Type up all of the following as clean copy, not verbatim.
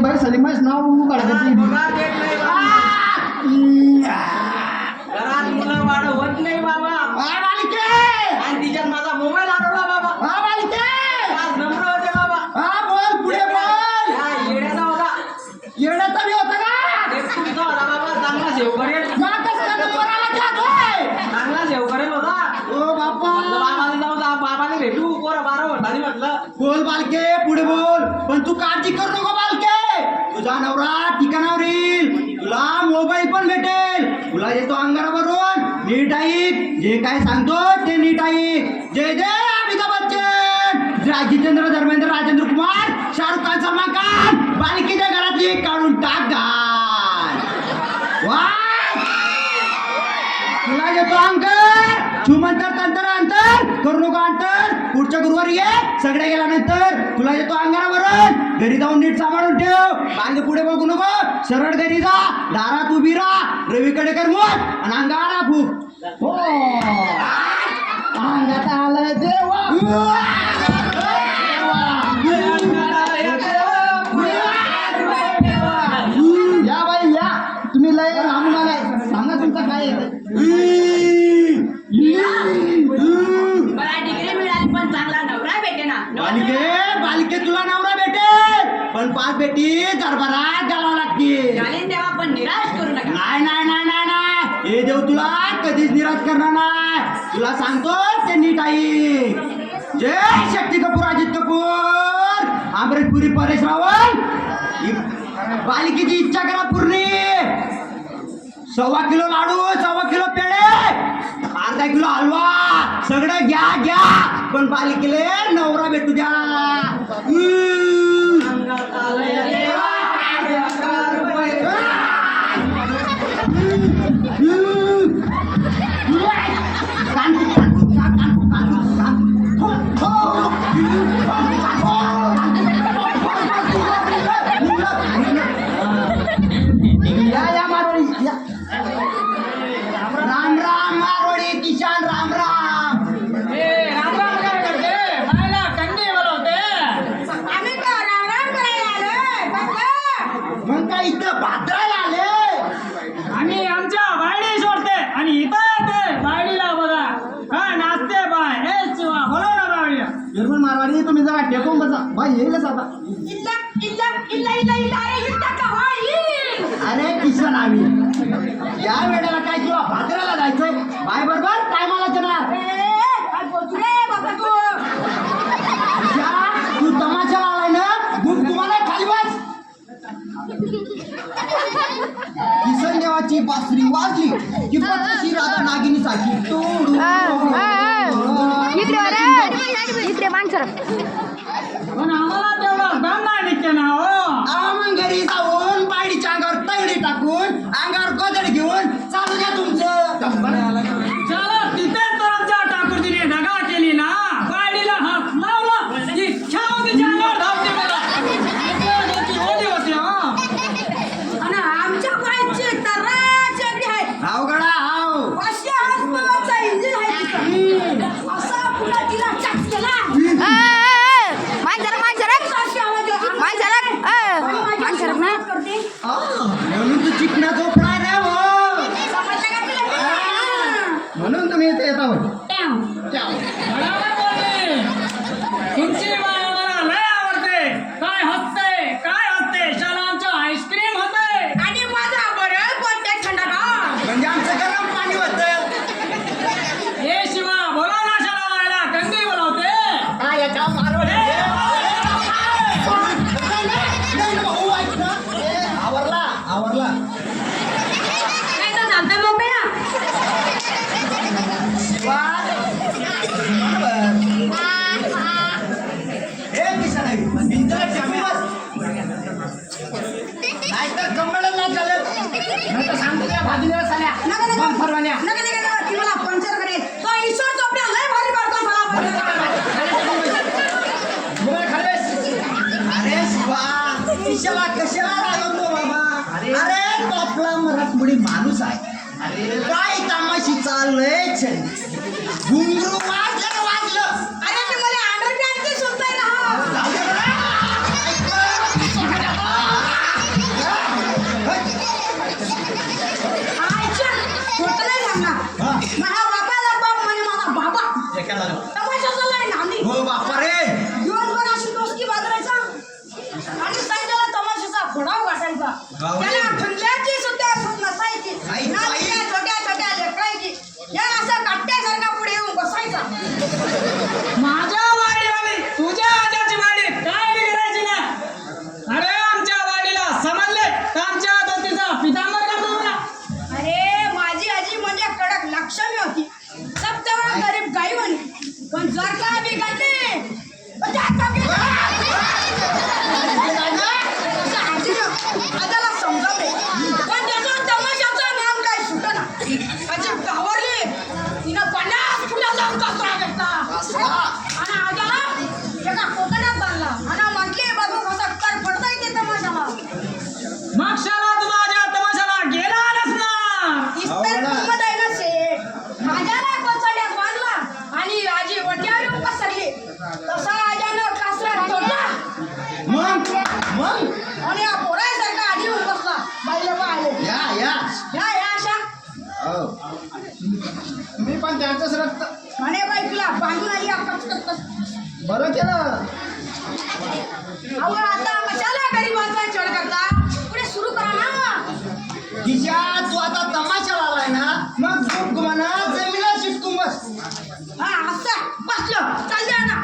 बाई सलीमाच नाव काढायचं घरात मुलं वाढ होत नाही बाबा आणि तिच्यात माझा मोबाईल हरवला बाबा पाच नंबर होते बाबा बोल पुढे बोल येण्याचा होता येण्याचा बी होता का एक तुमचा होता बाबा चांगला सेव करेल चांगला सेव करेल होता ओ बापा बाबाने जाऊ बाबाने भेटू पोरं 12 वर्षांनी म्हटलं बोल बालके पुढे बोल पण तू काळजी करू नको बालके तुझा नवरा ठिकाणावर येईल तुला मोबाईल पण भेटेल तुला येतो अंगारावरून नीट ऐक जे काय सांगतो ते नीट ऐक जय जय अमिताभ बच्चन जितेंद्र धर्मेंद्र राजेंद्र कुमार शाहरुख खान सलमान खान बालिकेच्या घरातली काढून टाक घाल तुला येतो अंकर छुमंतर तंतर अंतर करू नको अंतर पुढच्या गुरुवारी ये सगळे गेल्यानंतर तुला येतो अंगारावरून घरी जाऊन नीट सांभाळून ठेव मागे पुढे बघू नको सरळ घरी जा दारात उभी राहा रवीकडे कर मोठ आणि अंगारा फूक हो अंगात आलं देवा या बाई या तुम्ही लय लांबून आलाय सांगा तुमचं काय डिग्री मिळाली पण चांगला नवरा भेटे ना बालिके तुला नवरा भेटेल पण 5 पेटी दरबारात घालावं लागतील घालीन तेव्हा पण निराश करू नका नाही हे देव तुला कधीच निराश करणार नाही तुला सांगतो ते नीट ऐक जय शक्ती कपूर अजित कपूर अमरीश पुरी परेश रावल बालिकेची इच्छा करा पूर्ण 1.25 किलो लाडू 1.25 किलो पेढे अर्धा किलो हलवा सगळं घ्या पण बालिकेले नवरा भेटू द्या या मारवाडी राम राम मारवाडी किसान राम राम राम राम काय करते बायला कंडी बोलवते आम्ही तर राम राम करायला आलोय मग काय इथं भाद्राला आले आम्ही आमच्या बायडी सोडते आणि इथं येते बायडीला बघा हा नाचते बाय हे शिवा बोलव ना बायडीला निर्मल मारवाडी तुम्ही जरा टेकून बसा बाई येईलच आता अरे किशन आम्ही या वेळेला काय तुला भाद्राला जायचं बाय बरोबर टायमाला येणार तू तमाशा लावलाय ना दूध तुम्हाला खाली बस किसन देवाची बासरी वाजली की पत्ती राधा नागिनी सारखी इकडे माणसं पण आम्हाला तेवढा दम नाही निघते ना हो मग घरी जाऊन बाईडीच्या अंगावर तगडी टाकून अंगावर कोदड घेऊन चालू द्या तुमचं चला तिथे तर आमच्या ठाकूरजीने दगा केली ना बायडीला हात लावला की छाव तिच्या अंगावर धावते बघा ओली होती हा आणि आमच्या बाईची तराच एवढी आहे अवघडा हाव 500 हॉर्सपावरचा इंजिन आहे तिचं असा पुन्हा तिला चक केला म्हणून तू चिकना झोपडा रे हो म्हणून तुम्ही इथे येता हो तुमची बाय मला लय आवडते काय हसते शाला आमच्या आईस्क्रीम होते आणि माझा बरं पोट थंडगार म्हणजे आमचं गरम पाणी होतं हे शिवा बोला ना शाला व्हायला कंदी बोलवते काय याच्या मारवडे आवरला काय तर चालतं मोकळ्या हे किसन आहे भिंतला नाही तर कमळच नाही चालत नाही तर सांगतो त्या भाजीला साल्या नका नका मग फरवान्या नका नका नका ती मला पंक्चर करेल तो ईश्वर चोपड्या लय भारी मारतो मला अरे शिवा कशाला रागवतो बाबा अरे तो आपला मराठमोळी माणूस आहे अरे काय तमाशी चाललंय घुंगरू वाजलं अरे ते मला अंडरपॅन्टची सुद्धा आहे ना आयच्या खोटं नाही सांगणार माझ्या बापाला बाप म्हणजे माझा बाबा तमाशाचा नाही ना आम्ही हो बापा रे दिवसभर अशी डोसकी बाजरायचा आणि सायंकाळला तमाशाचा फोडाव गाठायचा त्याला ठुल्याची सुद्धा सूट नसायची नाचल्या छोट्या छोट्या लेकरायची या असं काट्यासारखा पुढे येऊन बसायचा माझ्या वाडीमध्ये तुझ्या आजाची वाडी काय बिघडायची ना अरे आमच्या वाडीला समजले तर आमच्या दोतीचा पितांबर करतो ना अरे माझी आजी म्हणजे कडक लक्ष्मी होती सप्तवा गरीब गाई म्हणे पण जर का बिघडली म्हणजे आजाला समजावले पण त्याचा तमाशाचं नाम काय सुटना आजी घाबरली तिनं 50 फुला जाऊन कचरा घेतला आणि आजाला एका कोकणात बांधला आणि म्हटली बघू कसं कर पडता येते तमाशाला मग शाला तुझा आजा तमाशाला गेला नसणार इस्तर किंमत आहे ना शेठ आजाला कोचड्यात बांधला आणि आजी वट्यावर येऊन पसरली तसा आजानं कासरा तोडला मग आणि या पोरासारखा आधी येऊन बसला बाईला पाहिले या या अशा मी पण त्यांचंच रक्त म्हणे बाई तुला बांधून आली कच बरं केलं अहो आता कशाला गरीबांचा छळ करता पुढे सुरू करा ना तिच्या तू आता तमाशाला आलाय ना मग तू म्हणा जमिनीला चिटकून बस हा असं बसलं चाल द्या ना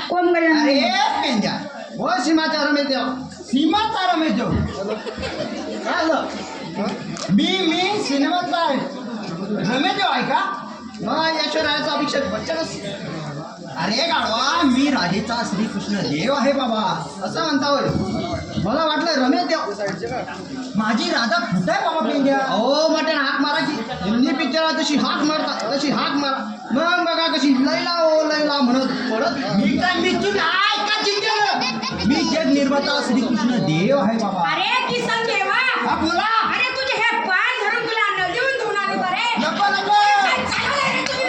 कोण गया अरे पेंद्या हो सीमाचा रमेश देव सीमाचा रमेश देव काय झालं मी सिनेमातला आहे रमेश देव आहे का मग यशोरायाचा अभिषेक बच्चनच अरे गाढवा मी राजेचा श्रीकृष्ण देव आहे बाबा असं म्हणता होय मला वाटलं रमेश देव माझी राजा कुठे आहे बाबा पेंद्या अहो मटण हाक मारा की हिंदी पिक्चरात जशी हाक मारता तशी हाक मारा मग बघा कशी लैला ओ लैला म्हणत पडत मी काय मिठी नाही का चिंतेलं मी जग निर्माता श्रीकृष्ण देव आहे बाबा अरे किसन देवा हा बोला अरे तुझे हे पाय धरून तुला नदीहून धुवून आले बरे नको नको काय चाललंय रे तुम्ही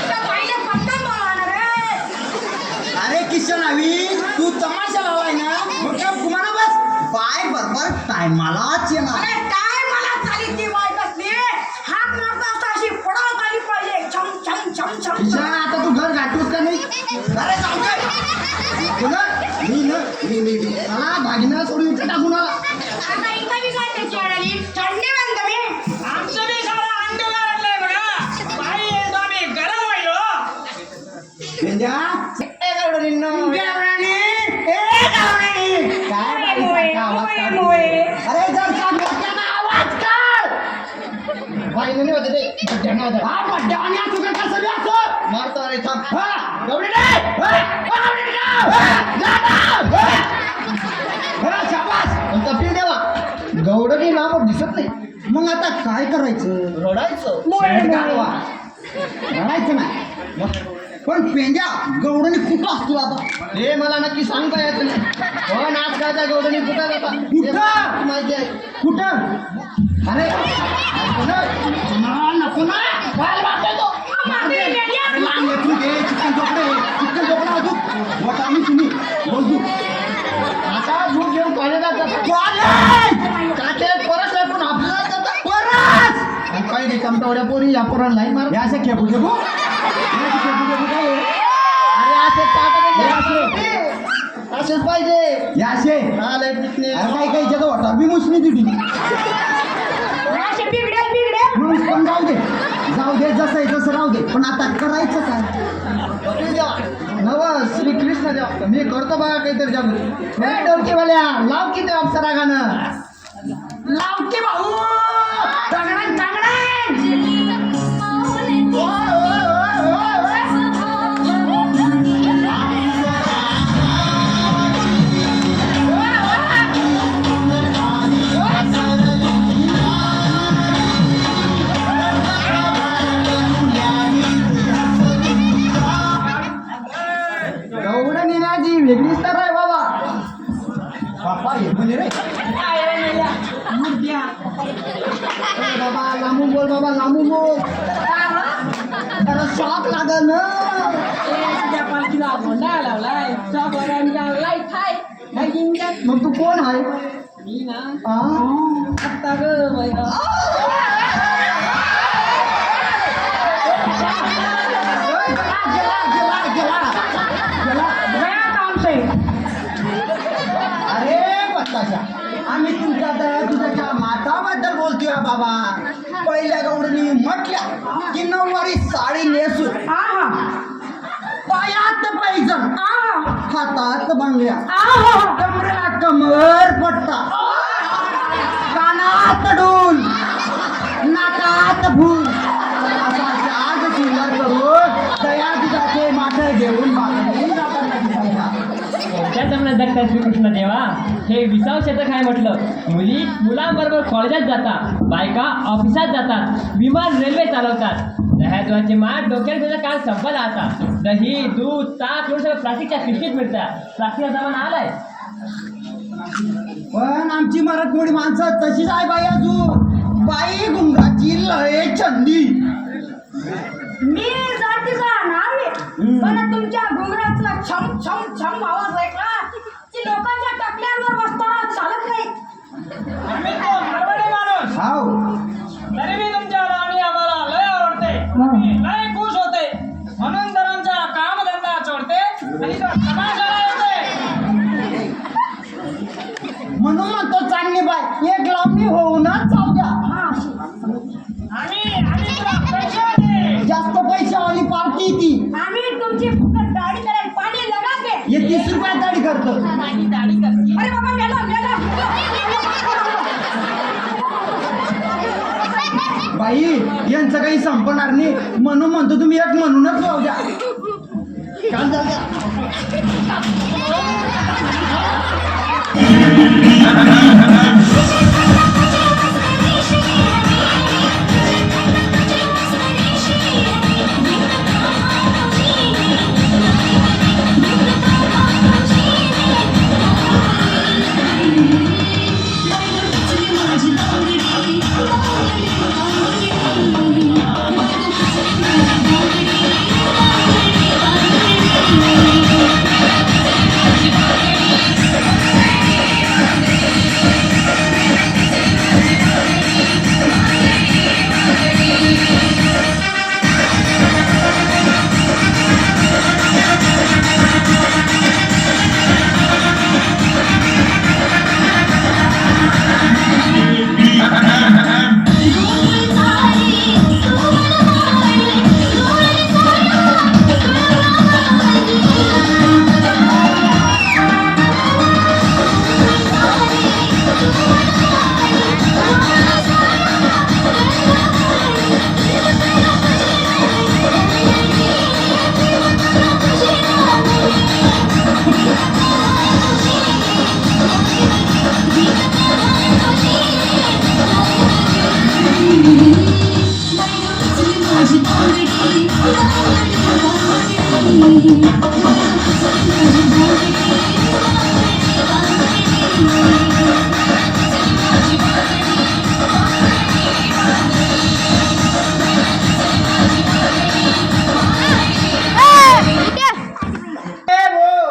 तुला पाहिलं पटकन बोलवणार रे अरे किशन हवी तू तमाशाला आलाय ना मग काय कुमारा बस बाय बरोबर टायमालाच येणार अरे काय मला चाली ती बाय बसली हात मारता असता अशी पडाव खाली पडले छम छम छम छम किशन आता तू घर गाठूस का नाही अरे जाऊ दे तुला मी मला भागीना सोडून इथे टाकून आला आता इथं बी काय त्याची अडाली चढणे बंद मी आमचं बी सारा अंग गारटलंय बघा बाई येतो आम्ही गरम व्हायलो पेंद्या ए गावडींनो काय बाईसारखा आवाज काढतो? अरे जर का मोठ्यानं आवाज काढ बाईने होते ते बड्ड्यानं होते हा बड्ड्याने असू का कसं बी असं मारतो अरे थांब हा गवडी नाही शाबास तपी देवा गवडणी नाव दिसत नाही मग आता काय करायचं रडायचं रडायचं नाही पण पेंड्या गवडणी कुठं असतो आता हे मला नक्की सांगता येत नाही हो नाच काय गवडणी कुठं जाता कुठं माहिती आहे कुठं अरे नको ना काय वाटतो चिकन चोपडे अजून मोठा मी तुम्ही बोलतो आता दूध घेऊन पाहिजे काटे परत नाही पण आपल्याला जातात परत काही नाही कमटावड्या पोरी या पोरांना लाईन मार या असे खेपू खेपू असेच पाहिजे याशे काही काही जग वाटा मी मुसली दिली पण जाऊ दे जसं आहे तसं राहू दे पण आता करायचं काय नव श्रीकृष्ण देव मी करतो बघा काहीतरी जाऊ डोकेवाल्या लाव की देव अप्सरा गाणं लाव की भाऊ दगडान दगडान बोल बाबा, लांबू बोल. जरा शॉक लागल ना. तुझ्या पालखीला भोंडा लावलाय लावलाय थाय मग तू कोण आहे? मी ना आ? आत्ता ग बाई. अरे बत्ताशा, आम्ही तुमच्या तुझ्या माताबद्दल बोलतोय बाबा. पहिल्या गौडनी म्हटल्या की नऊवारी साडी नेसून, पायात पैजण, हातात बांगड्या, कमरेला कमर पट्टा, कानात डोल, नाकात भूल, असा साज सुंदर करून दया दुधाचे माठ घेऊन मागणी जातात. त्याच म्हणत जगतात श्रीकृष्ण देवा. हे विसाव शतक आहे म्हटलं. मुलांबरोबर कॉलेजात जातात, बायका ऑफिसात जातात, विमान रेल्वे चालवतात. दह्याद्वाचे माठ डोक्यात त्याचा काळ संपला आता. दही दूध ताक एवढं सगळं प्लास्टिकच्या पिशवीत मिळतात. प्लास्टिकचा जमाना आलाय. पण आमची मराठमोळी माणसं तशीच आहे बाई. अजून बाई गुंगाची लय चंदी. मी जातीचा नावे पण तुमच्या घुंगराचा छम छम छम आवाज ऐकला की लोकांच्या टकल्यांवर बसताना चालत नाही. आम्ही तो मारवाडी माणूस, हाव. तरी मी तुमच्या राणी आम्हाला लय आवडते. आम्ही लय खुश होते म्हणून तर आमचा कामधंदा सोडते आणि तो तमाशाला येते. म्हणून म्हणतो चांगली बाय एक लावणी होऊनच जाऊ द्या. आम्ही तुला पैसे दे. जास्त पैशावाली पार्टी ती. आम्ही तुमची फुकट दाढी करायला पाणी लगाते. हे 30 रुपयात दाढी करतो. अरे बाबा मेला मेला. बाई यांचं काही संपणार नाही म्हणून म्हणतो तुम्ही एक म्हणूनच जाऊ द्या. काल जाऊ द्या.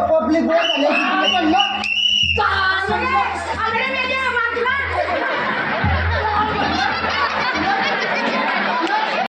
पब्लिक